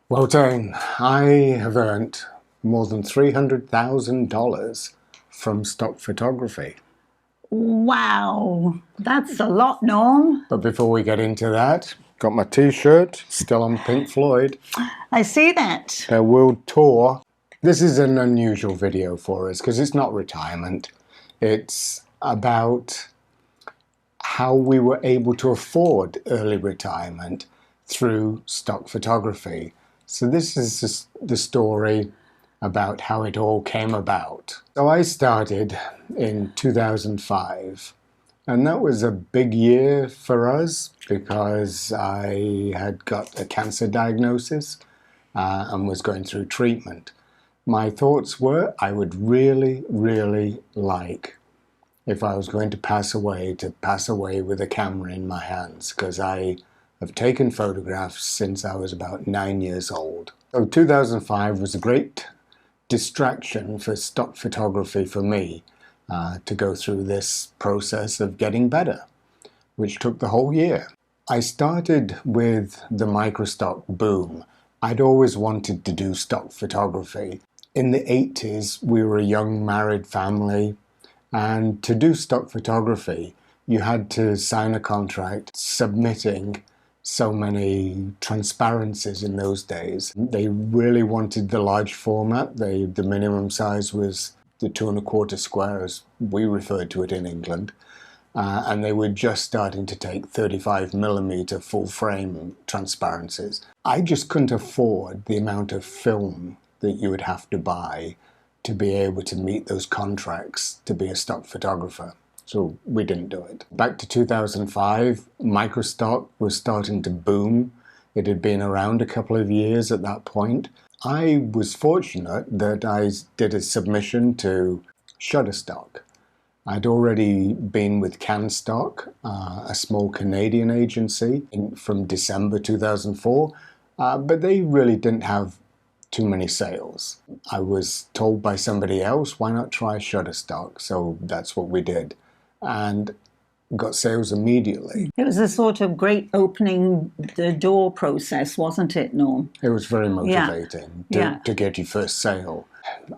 Well, Dane, I have earned more than $300,000 from stock photography. Wow, that's a lot, Norm. But before we get into that, got my t-shirt, still on Pink Floyd, I see that. their world tour. This is an unusual video for us because it's not retirement. It's about how we were able to afford early retirement through stock photography. So this is the story about how it all came about. So I started in 2005, and that was a big year for us because I had got a cancer diagnosis and was going through treatment. My thoughts were I would really, really like, if I was going to pass away with a camera in my hands, because I have taken photographs since I was about 9 years old. So 2005 was a great distraction for stock photography for me to go through this process of getting better, which took the whole year. I started with the Microstock boom. I'd always wanted to do stock photography. In the 80s, we were a young married family, and to do stock photography, you had to sign a contract submitting so many transparencies in those days. They really wanted the large format. The minimum size was the 2¼ square, as we referred to it in England. And they were just starting to take 35mm full frame transparencies. I just couldn't afford the amount of film that you would have to buy to be able to meet those contracts to be a stock photographer. So we didn't do it. Back to 2005, Microstock was starting to boom. It had been around a couple of years at that point. I was fortunate that I did a submission to Shutterstock. I'd already been with CanStock, a small Canadian agency, from December 2004, but they really didn't have too many sales. I was told by somebody else, why not try Shutterstock? So that's what we did, and got sales immediately. It was a sort of great opening the door process, wasn't it, Norm? It was very motivating to get your first sale.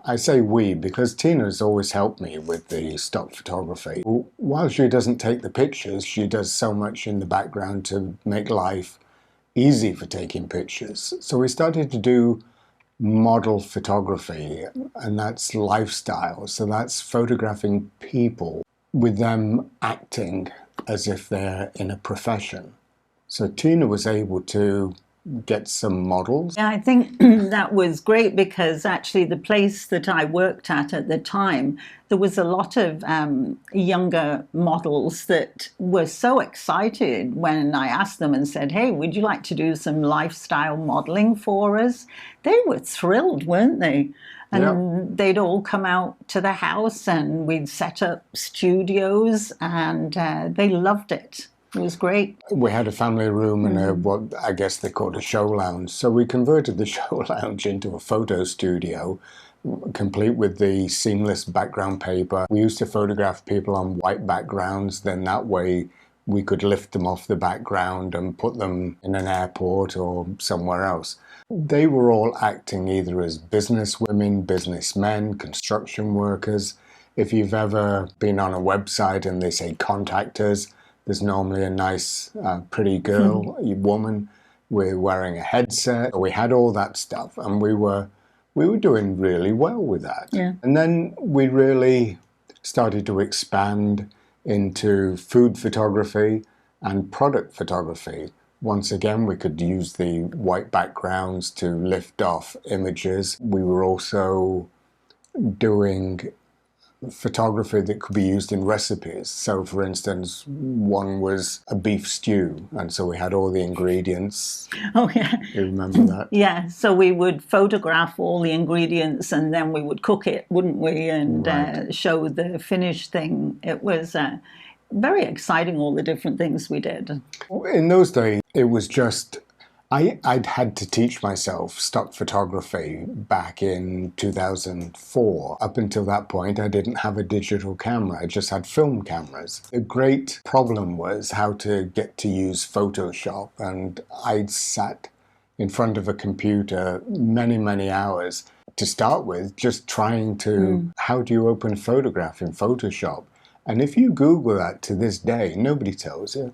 I say we because Tina's always helped me with the stock photography. While she doesn't take the pictures, she does so much in the background to make life easy for taking pictures. So we started to do model photography, and that's lifestyle. So that's photographing people with them acting as if they're in a profession. So Tina was able to get some models. Yeah, I think that was great because actually the place that I worked at the time, there was a lot of younger models that were so excited when I asked them and said, hey, would you like to do some lifestyle modeling for us? They were thrilled, weren't they? And they'd all come out to the house and we'd set up studios, and they loved it. It was great. We had a family room and what I guess they called a show lounge. So we converted the show lounge into a photo studio, complete with the seamless background paper. We used to photograph people on white backgrounds. Then that way we could lift them off the background and put them in an airport or somewhere else. They were all acting either as businesswomen, businessmen, construction workers. If you've ever been on a website and they say contact us, there's normally a nice, pretty girl, woman. We're wearing a headset. We had all that stuff, and we were doing really well with that. Yeah. And then we really started to expand into food photography and product photography. Once again, we could use the white backgrounds to lift off images. We were also doing photography that could be used in recipes. So for instance, one was a beef stew, and so we had all the ingredients. Oh yeah. You remember that? Yeah, so we would photograph all the ingredients and then we would cook it, wouldn't we, and show the finished thing. It was very exciting, all the different things we did. In those days, it was just I'd had to teach myself stock photography back in 2004. Up until that point, I didn't have a digital camera. I just had film cameras. The great problem was how to get to use Photoshop, and I'd sat in front of a computer many, many hours to start with, just trying to, how do you open a photograph in Photoshop? And if you Google that to this day, nobody tells you.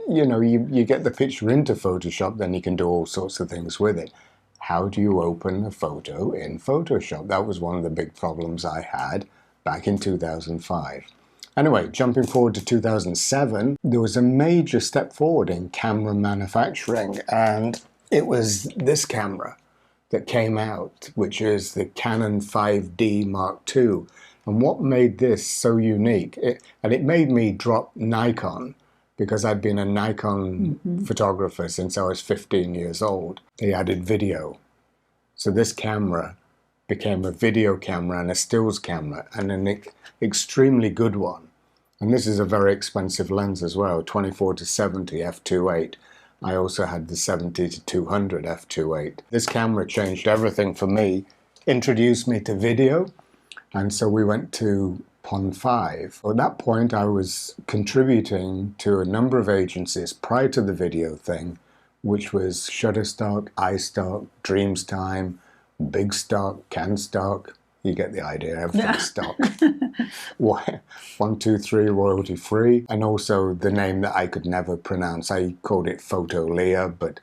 You know, you get the picture into Photoshop, then you can do all sorts of things with it. How do you open a photo in Photoshop? That was one of the big problems I had back in 2005. Anyway, jumping forward to 2007, there was a major step forward in camera manufacturing, and it was this camera that came out, which is the Canon 5D Mark II. And what made this so unique, and it made me drop Nikon, because I'd been a Nikon photographer since I was 15 years old. They added video. So this camera became a video camera and a stills camera, and an extremely good one. And this is a very expensive lens as well, 24 to 70 f2.8. I also had the 70 to 200 f2.8. This camera changed everything for me, introduced me to video, and so we went to Pond 5. At that point, I was contributing to a number of agencies prior to the video thing, which was Shutterstock, iStock, Dreamstime, Big Stock, CanStock. You get the idea, everything's stock. 123 royalty free, and also the name that I could never pronounce. I called it Photolia, but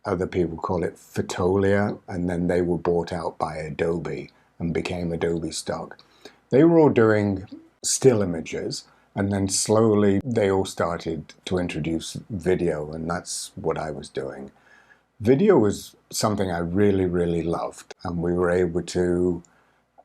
other people call it Photolia, and then they were bought out by Adobe and became Adobe stock. They were all doing still images, and then slowly they all started to introduce video, and that's what I was doing. Video was something I really, really loved, and we were able to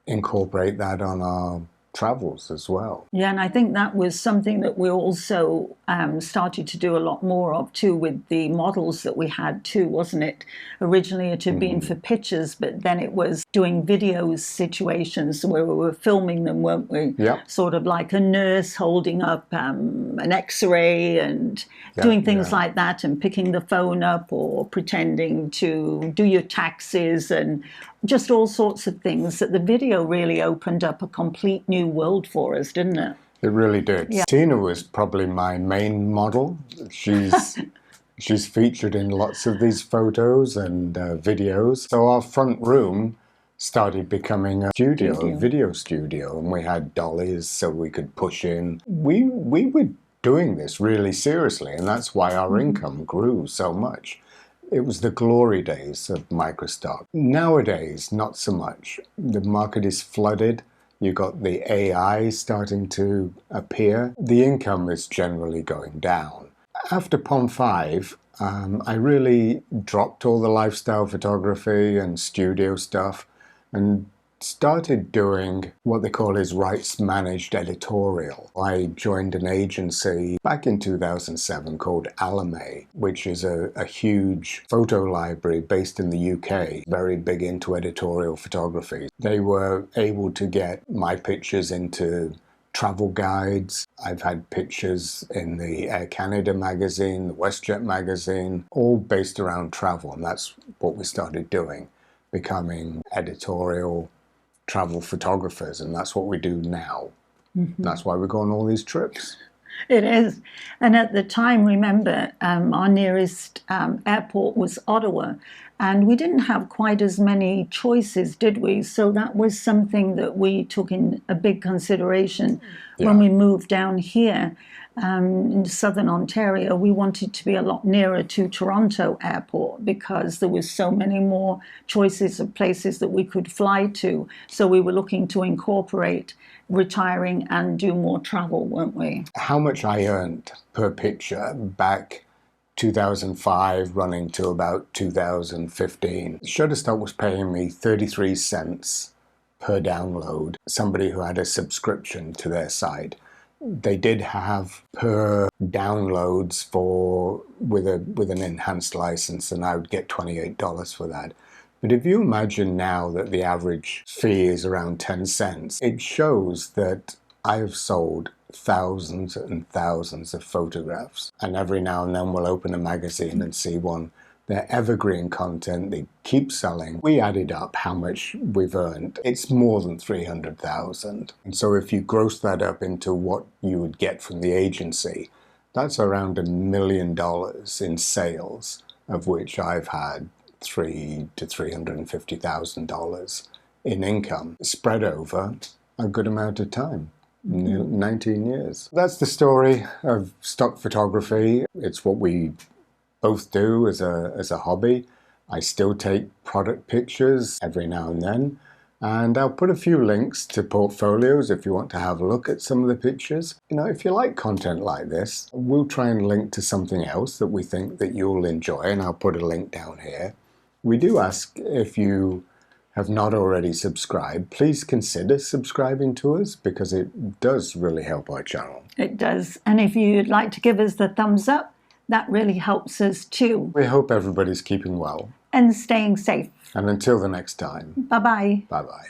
incorporate that on our travels as well. Yeah, and I think that was something that we also started to do a lot more of too with the models that we had too, wasn't it? Originally it had been for pictures, but then it was doing videos situations where we were filming them, weren't we? Yeah. Sort of like a nurse holding up an x-ray and doing things like that, and picking the phone up or pretending to do your taxes and just all sorts of things. That the video really opened up a complete new world for us, didn't it? It really did. Yeah. Tina was probably my main model. She's featured in lots of these photos and videos. So our front room started becoming a video studio, and we had dollies so we could push in. We were doing this really seriously, and that's why our income grew so much. It was the glory days of Microstock. Nowadays, not so much. The market is flooded. You got the AI starting to appear. The income is generally going down. After Pond 5, I really dropped all the lifestyle photography and studio stuff and started doing what they call is rights managed editorial. I joined an agency back in 2007 called Alame, which is a huge photo library based in the UK, very big into editorial photography. They were able to get my pictures into travel guides. I've had pictures in the Air Canada magazine, the WestJet magazine, all based around travel, and that's what we started doing, becoming editorial travel photographers, and that's what we do now. That's why we go on all these trips. It is. And at the time, remember, our nearest airport was Ottawa, and we didn't have quite as many choices, did we? So that was something that we took in a big consideration when we moved down here. In southern Ontario, we wanted to be a lot nearer to Toronto Airport because there was so many more choices of places that we could fly to. So we were looking to incorporate retiring and do more travel, weren't we? How much I earned per picture back 2005 running to about 2015. Shutterstock was paying me 33 cents per download, somebody who had a subscription to their site. They did have per downloads with an enhanced license, and I would get $28 for that. But if you imagine now that the average fee is around 10 cents, it shows that I have sold thousands and thousands of photographs. And every now and then we'll open a magazine and see one. They're evergreen content, they keep selling. We added up how much we've earned. It's more than 300,000. And so if you gross that up into what you would get from the agency, that's around $1 million in sales of which I've had $300,000 to $350,000 in income spread over a good amount of time. 19 years. That's the story of stock photography. It's what we both do as a hobby. I still take product pictures every now and then, and I'll put a few links to portfolios if you want to have a look at some of the pictures. You know, if you like content like this, we'll try and link to something else that we think that you'll enjoy, and I'll put a link down here. We do ask, if you have not already subscribed, please consider subscribing to us, because it does really help our channel. It does. And if you'd like to give us the thumbs up, that really helps us too. We hope everybody's keeping well. And staying safe. And until the next time. Bye-bye. Bye-bye.